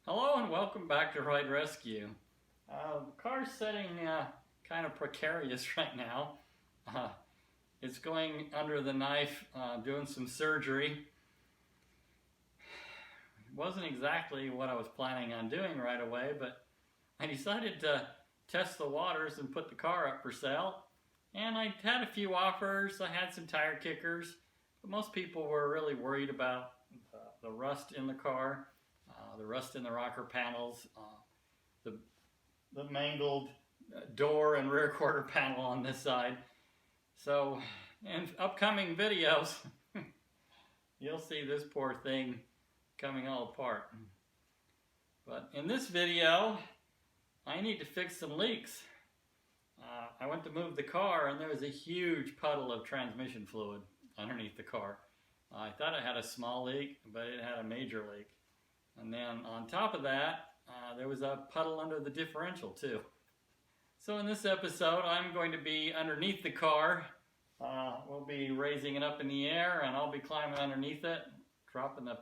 Hello and welcome back to Ride Rescue. The car's sitting kind of precarious right now. It's going under the knife, doing some surgery. It wasn't exactly what I was planning on doing right away, but I decided to test the waters and put the car up for sale. And I had a few offers. I had some tire kickers, but most people were really worried about the rust in the car. The rust in the rocker panels, the mangled door and rear quarter panel on this side. So in upcoming videos, you'll see this poor thing coming all apart. But in this video, I need to fix some leaks. I went to move the car and there was a huge puddle of transmission fluid underneath the car. I thought it had a small leak, but it had a major leak. And then on top of that, there was a puddle under the differential too. So in this episode, I'm going to be underneath the car. We'll be raising it up in the air and I'll be climbing underneath it, dropping the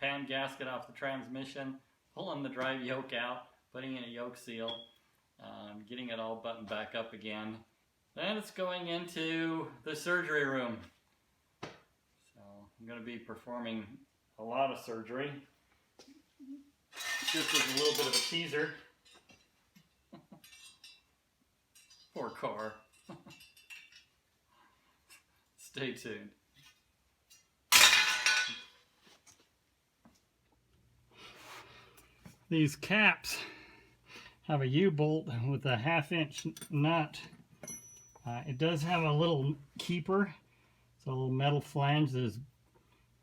pan gasket off the transmission, pulling the drive yoke out, putting in a yoke seal, getting it all buttoned back up again. Then it's going into the surgery room. So I'm going to be performing a lot of surgery. Just as a little bit of a teaser. Poor car. Stay tuned. These caps have a U-bolt with a 1/2-inch nut. It does have a little keeper. It's a little metal flange that is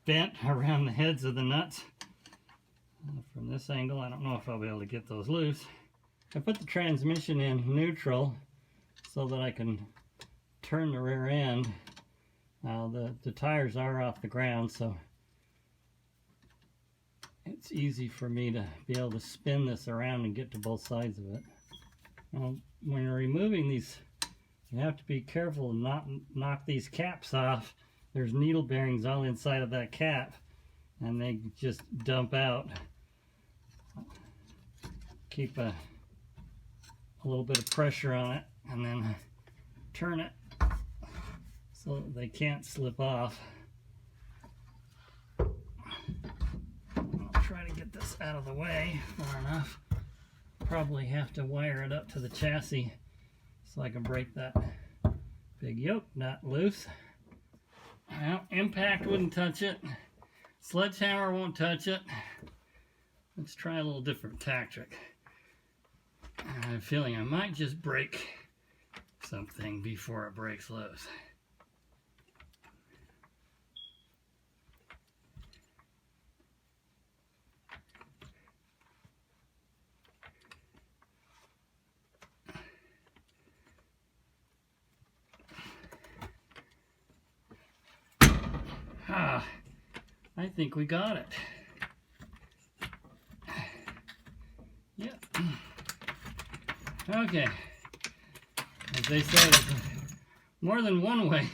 bent around the heads of the nuts. From this angle, I don't know if I'll be able to get those loose. I put the transmission in neutral so that I can turn the rear end. The tires are off the ground, so it's easy for me to be able to spin this around and get to both sides of it. Now, when you're removing these, you have to be careful to not knock these caps off. There's needle bearings all inside of that cap, and they just dump out. Keep a little bit of pressure on it and then turn it so that they can't slip off. I'll try to get this out of the way far enough. Probably have to wire it up to the chassis so I can break that big yoke nut loose. Well, impact wouldn't touch it. Sledgehammer won't touch it. Let's try a little different tactic. I have a feeling I might just break something before it breaks loose. I think we got it. Yep. Okay. As they say, there's more than one way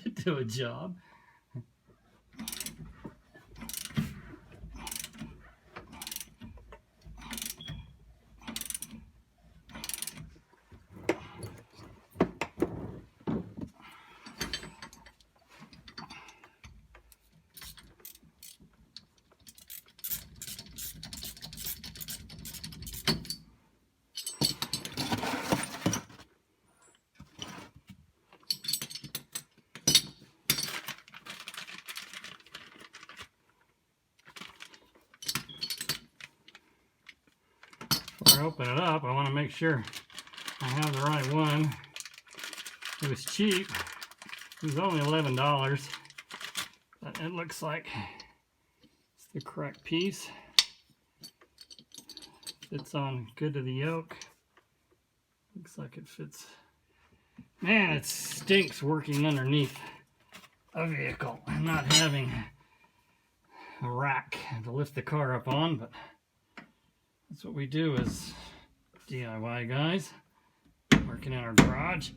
to do a job. Before I open it up, I want to make sure I have the right one. It was cheap. It was only $11, but it looks like it's the correct piece. Fits on good to the yoke. Looks like it fits. Man, it stinks working underneath a vehicle and not having a rack to lift the car up on, but that's what we do as DIY guys, working in our garage.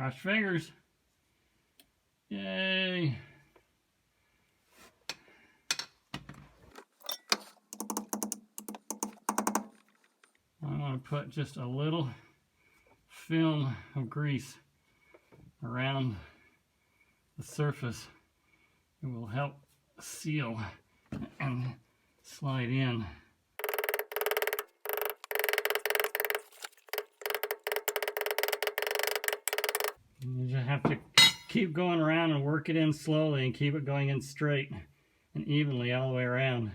Cross fingers. Yay. I'm going to put just a little film of grease around the surface. It will help seal and slide in. You just have to keep going around and work it in slowly and keep it going in straight and evenly all the way around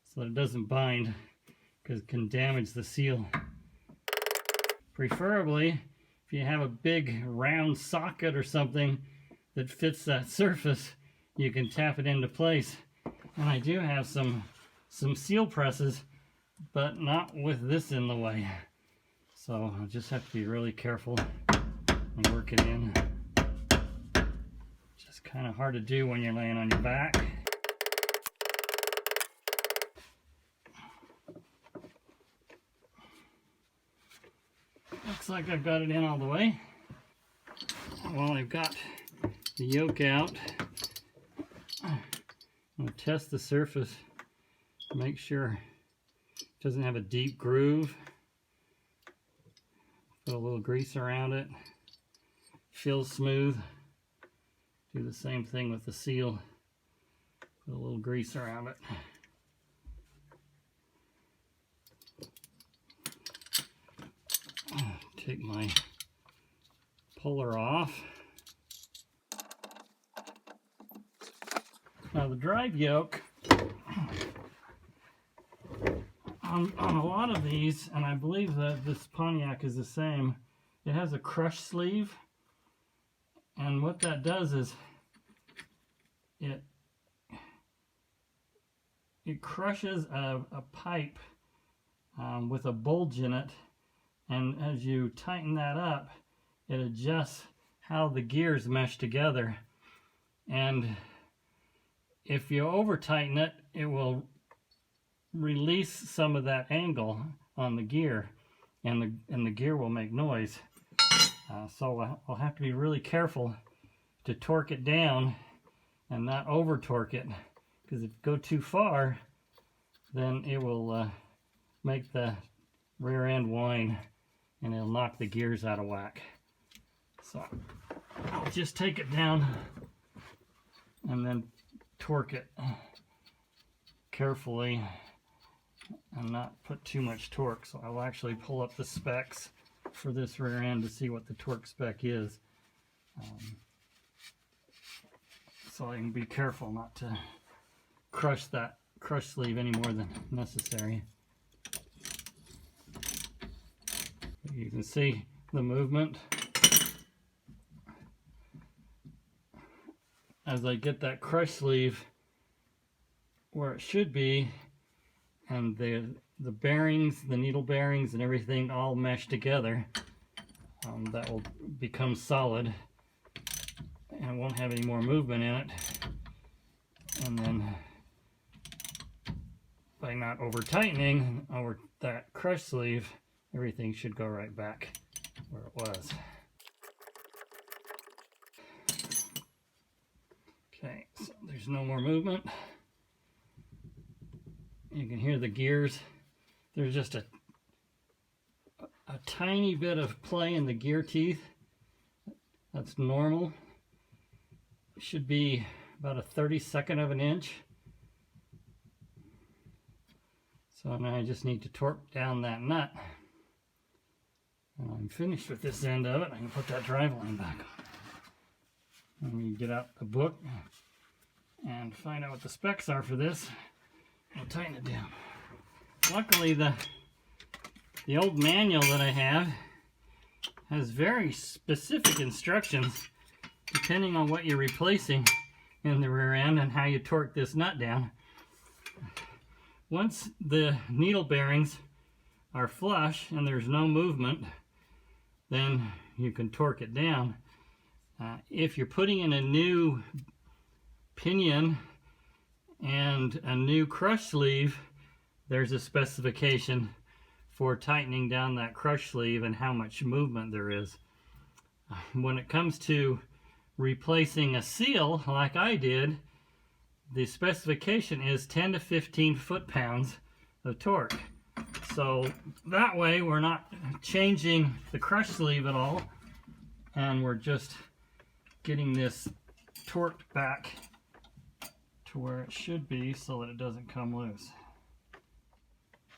so that it doesn't bind, because it can damage the seal. Preferably, if you have a big round socket or something that fits that surface, you can tap it into place. And I do have some seal presses, but not with this in the way. So I just have to be really careful and work it in. Just kind of hard to do when you're laying on your back. Looks like I've got it in all the way. While I've got the yoke out, I'm going to test the surface, make sure it doesn't have a deep groove. Put a little grease around it. Feels smooth. Do the same thing with the seal. Put a little grease around it. Take my puller off. Now the drive yoke, on a lot of these, and I believe that this Pontiac is the same, it has a crush sleeve. And what that does is it crushes a pipe with a bulge in it, and as you tighten that up, it adjusts how the gears mesh together. And if you over tighten it, it will release some of that angle on the gear, and the gear will make noise. So I'll have to be really careful to torque it down and not over torque it, because if you go too far, then it will make the rear end whine and it'll knock the gears out of whack. So I'll just take it down and then torque it carefully and not put too much torque. So I'll actually pull up the specs for this rear end to see what the torque spec is, so I can be careful not to crush that crush sleeve any more than necessary. You can see the movement as I get that crush sleeve where it should be, and the bearings, the needle bearings and everything all mesh together. That will become solid and it won't have any more movement in it. And then by not over tightening over that crush sleeve, everything should go right back where it was. Okay, so there's no more movement. You can hear the gears. There's just a tiny bit of play in the gear teeth. That's normal. It should be about a 32nd of an inch. So now I just need to torque down that nut. And I'm finished with this end of it. I can put that drive line back on. Let me get out the book and find out what the specs are for this. I'll tighten it down. Luckily, the old manual that I have has very specific instructions depending on what you're replacing in the rear end and how you torque this nut down. Once the needle bearings are flush and there's no movement, then you can torque it down. If you're putting in a new pinion and a new crush sleeve, there's a specification for tightening down that crush sleeve and how much movement there is. When it comes to replacing a seal, like I did, the specification is 10 to 15 foot-pounds of torque. So that way we're not changing the crush sleeve at all, and we're just getting this torqued back to where it should be so that it doesn't come loose.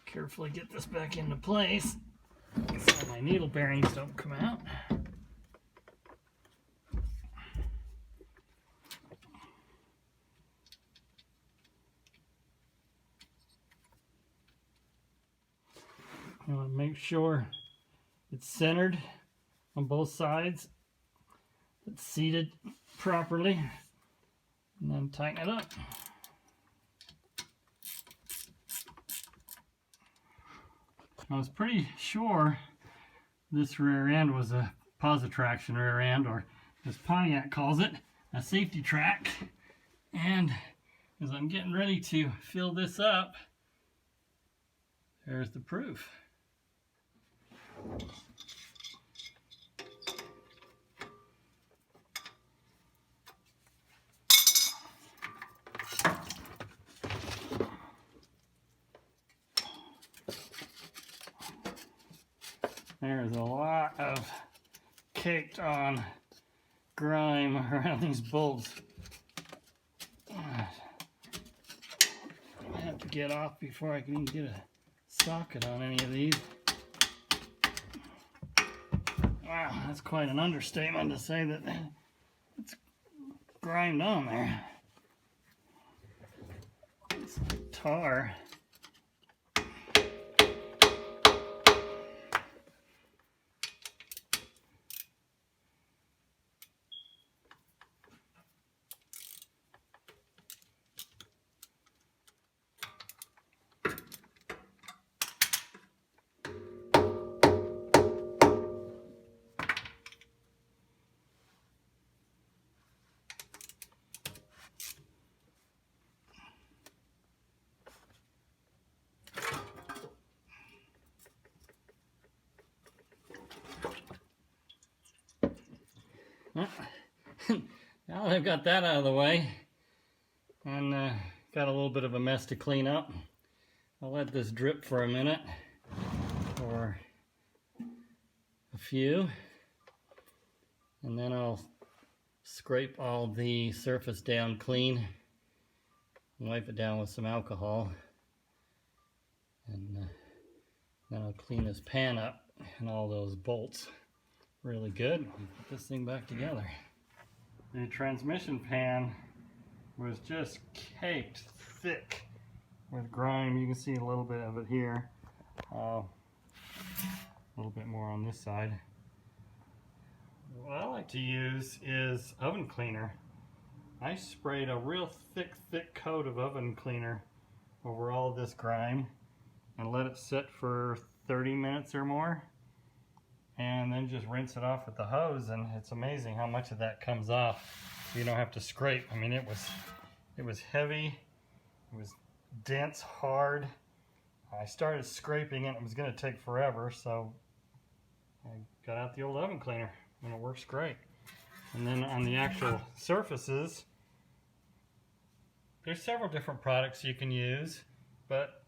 Carefully get this back into place so my needle bearings don't come out. I want to make sure it's centered on both sides, it's seated properly, and then tighten it up. I was pretty sure this rear end was a positraction rear end, or as Pontiac calls it, a safety track. And as I'm getting ready to fill this up, there's the proof. There's a lot of caked on grime around these bolts. I have to get off before I can even get a socket on any of these. Wow, that's quite an understatement to say that it's grimed on there. It's like tar. Now I've got that out of the way and got a little bit of a mess to clean up. I'll let this drip for a minute or a few, and then I'll scrape all the surface down clean and wipe it down with some alcohol, and then I'll clean this pan up and all those bolts really good and put this thing back together. The transmission pan was just caked thick with grime. You can see a little bit of it here, a little bit more on this side. What I like to use is oven cleaner. I sprayed a real thick coat of oven cleaner over all of this grime and let it sit for 30 minutes or more, and then just rinse it off with the hose, and it's amazing how much of that comes off. You don't have to scrape. I mean, it was heavy, it was dense, hard. I started scraping it, it was going to take forever, so I got out the old oven cleaner, and it works great. And then on the actual surfaces, there's several different products you can use, but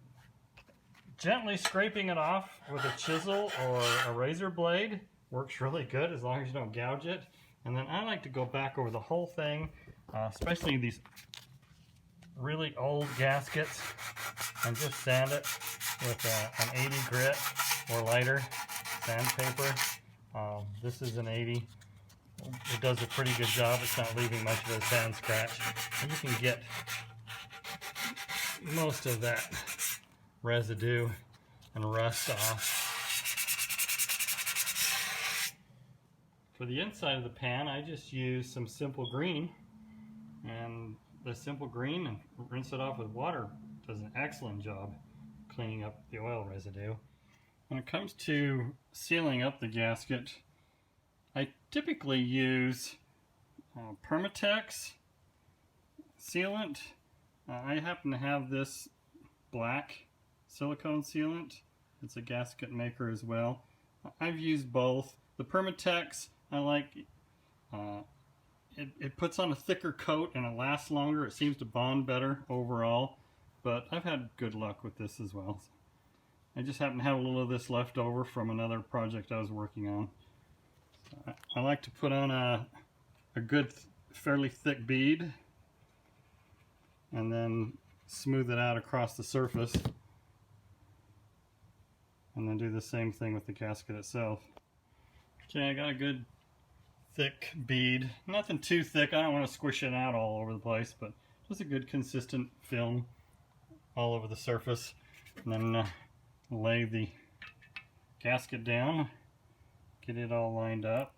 gently scraping it off with a chisel or a razor blade works really good, as long as you don't gouge it. And then I like to go back over the whole thing, especially these really old gaskets, and just sand it with an 80 grit or lighter sandpaper. This is an 80. It does a pretty good job. It's not leaving much of a sand scratch. And you can get most of that residue and rust off. For the inside of the pan, I just use some simple green, and the simple green, and rinse it off with water, does an excellent job cleaning up the oil residue. When it comes to sealing up the gasket, I typically use Permatex sealant. I happen to have this black silicone sealant. It's a gasket maker as well. I've used both. The Permatex I like it puts on a thicker coat and it lasts longer. It seems to bond better overall, but I've had good luck with this as well. I just happen to have a little of this left over from another project I was working on. I like to put on a good, fairly thick bead and then smooth it out across the surface, and then do the same thing with the gasket itself. Okay, I got a good thick bead. Nothing too thick. I don't want to squish it out all over the place, but just a good consistent film all over the surface. And then lay the gasket down, get it all lined up,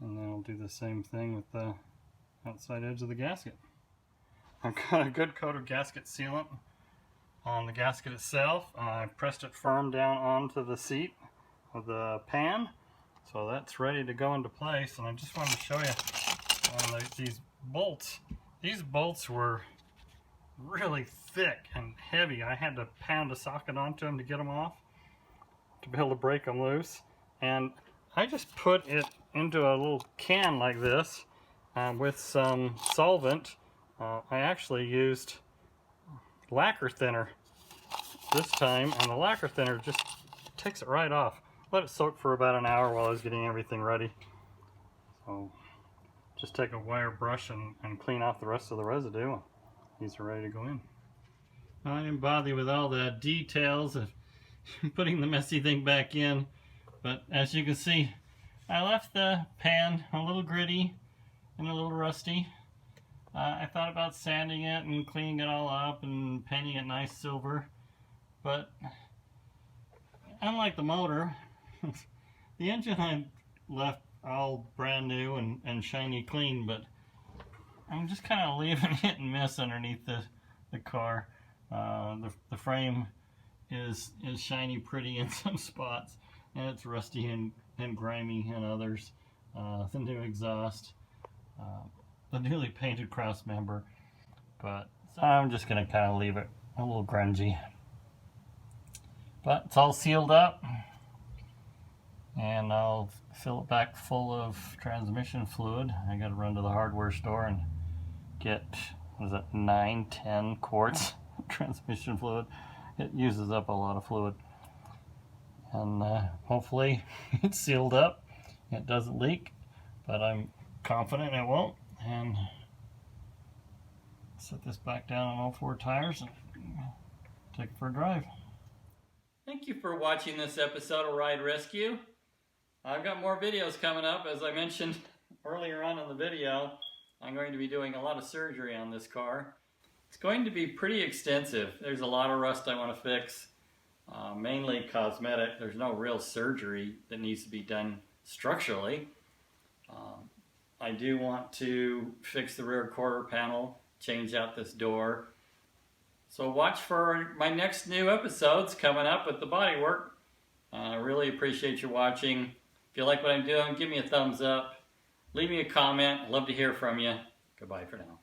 and then I'll do the same thing with the outside edge of the gasket. I've got a good coat of gasket sealant on the gasket itself. I pressed it firm down onto the seat of the pan, so that's ready to go into place. And I just wanted to show you these bolts. These bolts were really thick and heavy. I had to pound a socket onto them to get them off, to be able to break them loose. And I just put it into a little can like this with some solvent. I actually used lacquer thinner this time, and the lacquer thinner just takes it right off. Let it soak for about an hour while I was getting everything ready. So just take a wire brush and clean off the rest of the residue. These are ready to go in. I didn't bother with all the details of putting the messy thing back in, but as you can see, I left the pan a little gritty and a little rusty. I thought about sanding it and cleaning it all up and painting it nice silver, but unlike the motor, the engine I left all brand new and shiny clean, but I'm just kind of leaving hit and miss underneath the car. The frame is shiny pretty in some spots, and it's rusty and grimy in others. The new exhaust, the newly painted cross member, but so I'm just going to kind of leave it a little grungy. But it's all sealed up, and I'll fill it back full of transmission fluid. I got to run to the hardware store and get, what is it, 9-10 quarts of transmission fluid. It uses up a lot of fluid, and hopefully it's sealed up, it doesn't leak, but I'm confident it won't. And set this back down on all 4 tires and take it for a drive. Thank you for watching this episode of Ride Rescue. I've got more videos coming up. As I mentioned earlier on in the video, I'm going to be doing a lot of surgery on this car. It's going to be pretty extensive. There's a lot of rust I want to fix, mainly cosmetic. There's no real surgery that needs to be done structurally. I do want to fix the rear quarter panel, change out this door. So watch for my next new episodes coming up with the bodywork. I really appreciate you watching. If you like what I'm doing, give me a thumbs up. Leave me a comment. I'd love to hear from you. Goodbye for now.